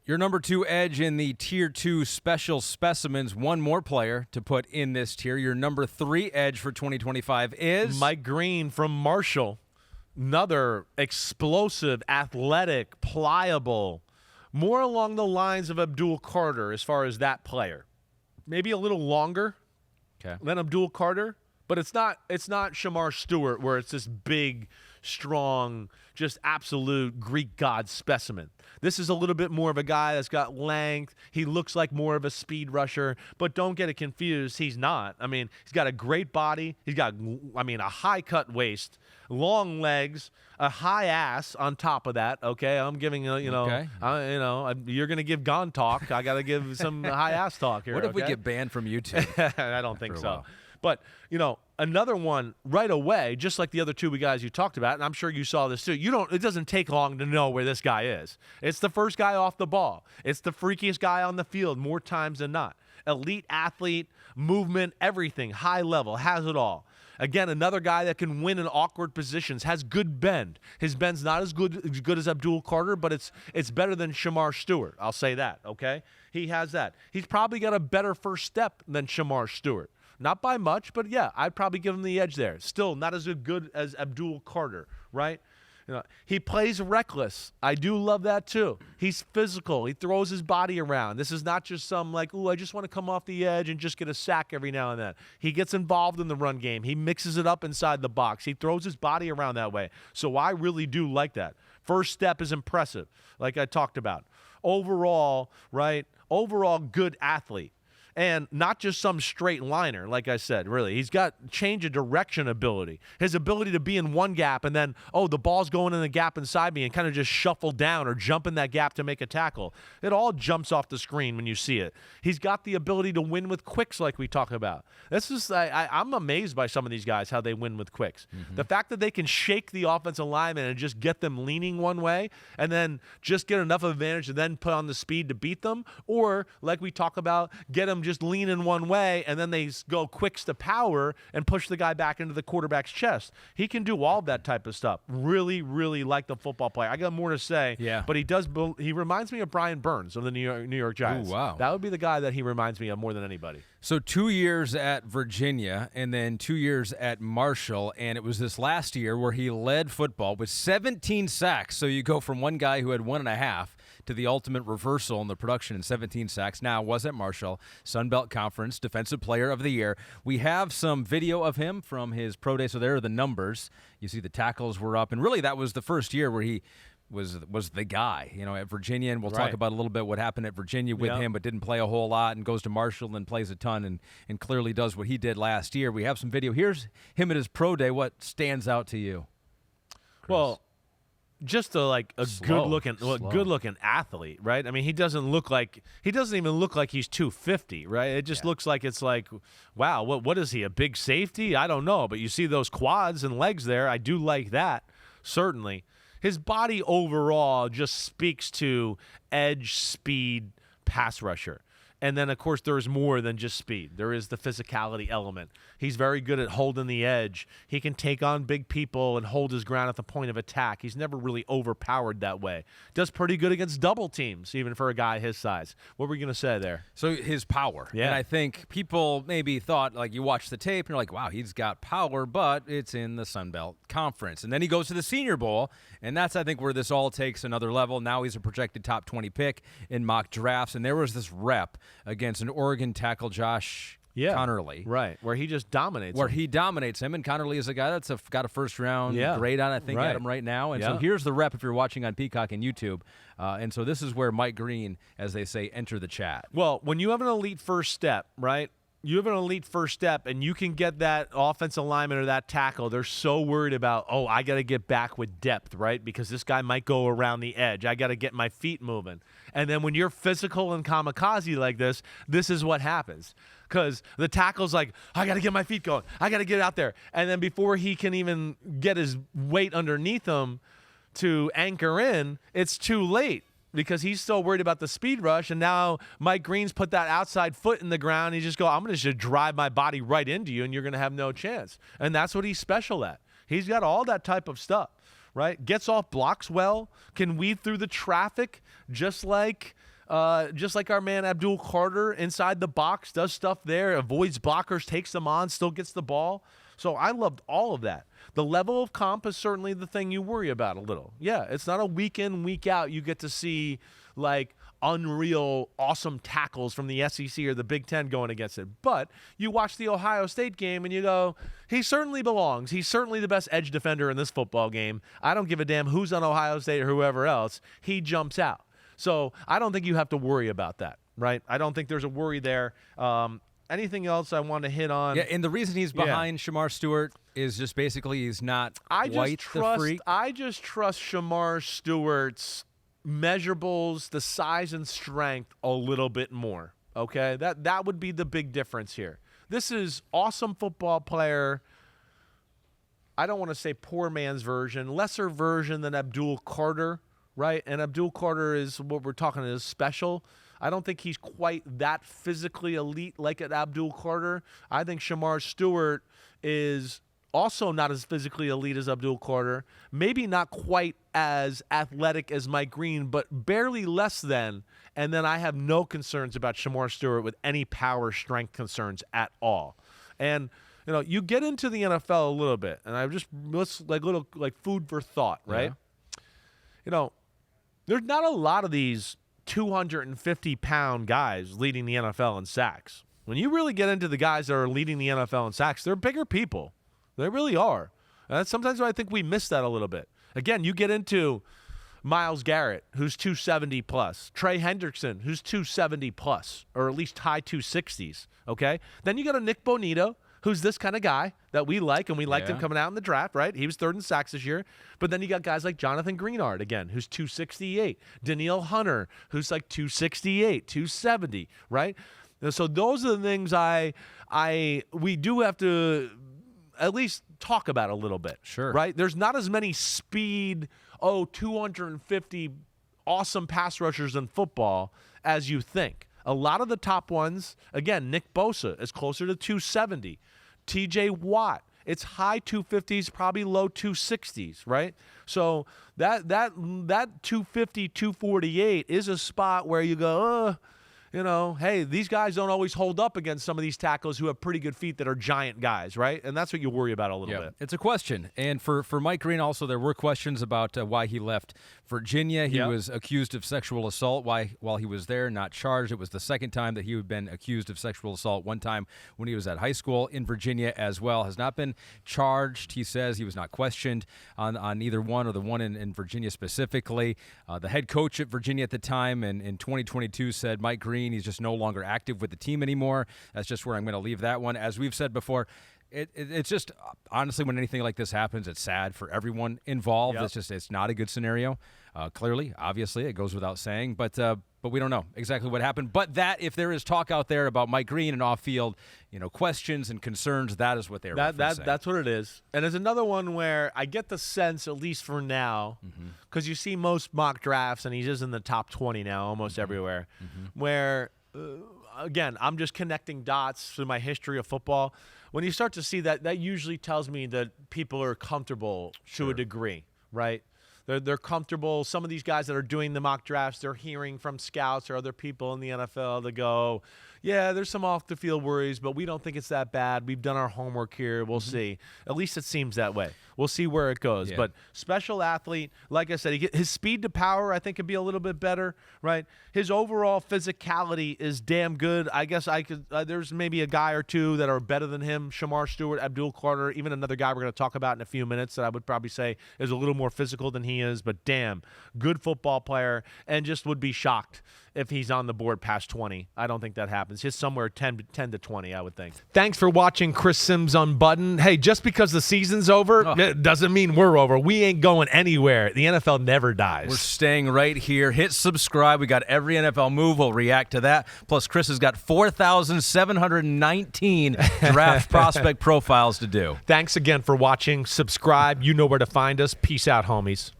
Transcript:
Your number 2 edge in the Tier 2 special specimens, one more player to put in this tier. Your number 3 edge for 2025 is? Mike Green from Marshall. Another explosive, athletic, pliable, more along the lines of Abdul Carter as far as that player. Maybe a little longer than Abdul Carter, but it's not Shemar Stewart where it's this big, strong, just absolute Greek god specimen. This is a little bit more of a guy that's got length. He looks like more of a speed rusher, but don't get it confused. He's not. I mean, he's got a great body. He's got, a high-cut waist, long legs, a high ass on top of that. Okay, I'm giving you're going to give Gone talk. I got to give some high ass talk here. What if we get banned from YouTube? I don't think so. But, another one right away, just like the other two guys you talked about, and I'm sure you saw this too, it doesn't take long to know where this guy is. It's the first guy off the ball. It's the freakiest guy on the field more times than not. Elite athlete, movement, everything, high level, has it all. Again, another guy that can win in awkward positions, has good bend. His bend's not as good as Abdul Carter, but it's better than Shemar Stewart. I'll say that, okay? He has that. He's probably got a better first step than Shemar Stewart. Not by much, but yeah, I'd probably give him the edge there. Still not as good as Abdul Carter, right? He plays reckless. I do love that too. He's physical. He throws his body around. This is not just some I just want to come off the edge and just get a sack every now and then. He gets involved in the run game. He mixes it up inside the box. He throws his body around that way. So I really do like that. First step is impressive, like I talked about. Overall, good athlete. And not just some straight liner, like I said, really. He's got change of direction ability. His ability to be in one gap and then, the ball's going in the gap inside me and kind of just shuffle down or jump in that gap to make a tackle. It all jumps off the screen when you see it. He's got the ability to win with quicks like we talk about. This is I'm amazed by some of these guys, how they win with quicks. Mm-hmm. The fact that they can shake the offensive lineman and just get them leaning one way and then just get enough advantage to then put on the speed to beat them, or like we talk about, get them just lean in one way and then they go quicks to power and push the guy back into the quarterback's chest. He can do all of that type of stuff. Really, really like the football player. I got more to say, but he reminds me of Brian Burns of the New York Giants. Ooh, wow. That would be the guy that he reminds me of more than anybody. So 2 years at Virginia and then 2 years at Marshall, and it was this last year where he led football with 17 sacks. So you go from one guy who had 1.5 to the ultimate reversal in the production in 17 sacks. Now was at Marshall, Sun Belt Conference Defensive Player of the Year. We have some video of him from his pro day, so there are the numbers. You see the tackles were up, and really that was the first year where he was the guy, at Virginia, and we'll talk about a little bit what happened at Virginia with him, but didn't play a whole lot and goes to Marshall and plays a ton and clearly does what he did last year. We have some video. Here's him at his pro day. What stands out to you, Chris? Well, just a good looking athlete, right? I mean, he doesn't even look like he's 250, right? It just looks like it's like, wow, what is he, a big safety? I don't know, but you see those quads and legs there. I do like that, certainly. His body overall just speaks to edge, speed, pass rusher. And then, of course, there's more than just speed. There is the physicality element. He's very good at holding the edge. He can take on big people and hold his ground at the point of attack. He's never really overpowered that way. Does pretty good against double teams, even for a guy his size. What were you going to say there? So his power. Yeah. And I think people maybe thought, you watch the tape, and you're like, wow, he's got power, but it's in the Sun Belt Conference. And then he goes to the Senior Bowl, and that's, I think, where this all takes another level. Now he's a projected top 20 pick in mock drafts, and there was this rep against an Oregon tackle, Josh Connerly. Right, where he just dominates him. He dominates him, and Connerly is a guy that's got a first-round grade on, I think, at him right now. And so here's the rep if you're watching on Peacock and YouTube. And so this is where Mike Green, as they say, enter the chat. Well, when you have an elite first step, right, you have an elite first step, and you can get that offensive lineman or that tackle. They're so worried about, I got to get back with depth, right, because this guy might go around the edge. I got to get my feet moving. And then when you're physical and kamikaze like this is what happens. Because the tackle's like, I got to get my feet going. I got to get out there. And then before he can even get his weight underneath him to anchor in, it's too late. Because he's so worried about the speed rush, and now Mike Green's put that outside foot in the ground. He just go, I'm going to just drive my body right into you, and you're going to have no chance. And that's what he's special at. He's got all that type of stuff, right? Gets off blocks well, can weave through the traffic just like Just like our man Abdul Carter inside the box, does stuff there, avoids blockers, takes them on, still gets the ball. So I loved all of that. The level of comp is certainly the thing you worry about a little. Yeah, it's not a week in, week out. You get to see like unreal, awesome tackles from the SEC or the Big Ten going against it. But you watch the Ohio State game and you go, he certainly belongs. He's certainly the best edge defender in this football game. I don't give a damn who's on Ohio State or whoever else. He jumps out. So I don't think you have to worry about that, right? I don't think there's a worry there. Anything else I want to hit on? Yeah, and the reason he's behind Shemar Stewart is just basically he's not quite the freak. I just trust Shemar Stewart's measurables, the size and strength a little bit more, okay? That would be the big difference here. This is awesome football player. I don't want to say poor man's version, lesser version than Abdul Carter, right? And Abdul Carter is what we're talking is special. I don't think he's quite that physically elite like at Abdul Carter. I think Shemar Stewart is also not as physically elite as Abdul Carter. Maybe not quite as athletic as Mike Green, but barely less than. And then I have no concerns about Shemar Stewart with any power strength concerns at all. And you know, you get into the NFL a little bit, and let's little food for thought, right? Yeah. You know, there's not a lot of these 250-pound guys leading the NFL in sacks. When you really get into the guys that are leading the NFL in sacks, they're bigger people. They really are. And sometimes I think we miss that a little bit. Again, you get into Myles Garrett, who's 270 plus. Trey Hendrickson, who's 270 plus, or at least high 260s. Okay? Then you got a Nick Bonito, who's this kind of guy that we like, and we liked him coming out in the draft, right? He was third in sacks this year. But then you got guys like Jonathan Greenard, again, who's 268. Danielle Hunter, who's like 268, 270, right? And so those are the things we do have to at least talk about a little bit. Sure. Right? There's not as many speed, 250 awesome pass rushers in football as you think. A lot of the top ones, again, Nick Bosa is closer to 270. TJ Watt, it's high 250s, probably low 260s, right? So that 250, 248 is a spot where you go, you know, hey, these guys don't always hold up against some of these tackles who have pretty good feet that are giant guys, right? And that's what you worry about a little bit. It's a question. And for Mike Green also, there were questions about why he left Virginia. He was accused of sexual assault while he was there, not charged. It was the second time that he had been accused of sexual assault, one time when he was at high school in Virginia as well. Has not been charged. He says he was not questioned on either one or the one in Virginia specifically. The head coach at Virginia at the time in 2022 said Mike Green, he's just no longer active with the team anymore. That's just where I'm going to leave that one. As we've said before, it's just, honestly, when anything like this happens, it's sad for everyone involved. Yep. It's not a good scenario. Clearly, obviously, it goes without saying, but we don't know exactly what happened. But that, if there is talk out there about Mike Green and off-field, questions and concerns, that is what they're referencing. That's what it is. And there's another one where I get the sense, at least for now, because you see most mock drafts, and he's just in the top 20 now, almost everywhere, where, again, I'm just connecting dots through my history of football. When you start to see that usually tells me that people are comfortable to a degree, right? They're comfortable. Some of these guys that are doing the mock drafts, they're hearing from scouts or other people in the NFL that go, yeah, there's some off-the-field worries, but we don't think it's that bad. We've done our homework here. We'll see. At least it seems that way. We'll see where it goes. Yeah. But special athlete, like I said, his speed to power, I think, could be a little bit better, right? His overall physicality is damn good. I guess there's maybe a guy or two that are better than him, Shemar Stewart, Abdul Carter, even another guy we're going to talk about in a few minutes that I would probably say is a little more physical than he is. But damn, good football player, and just would be shocked if he's on the board past 20. I don't think that happens. He's somewhere 10 to 20, I would think. Thanks for watching Chris Simms Unbuttoned. Hey, just because the season's over, it doesn't mean we're over. We ain't going anywhere. The NFL never dies. We're staying right here. Hit subscribe. We got every NFL move. We'll react to that. Plus, Chris has got 4,719 draft prospect profiles to do. Thanks again for watching. Subscribe. You know where to find us. Peace out, homies.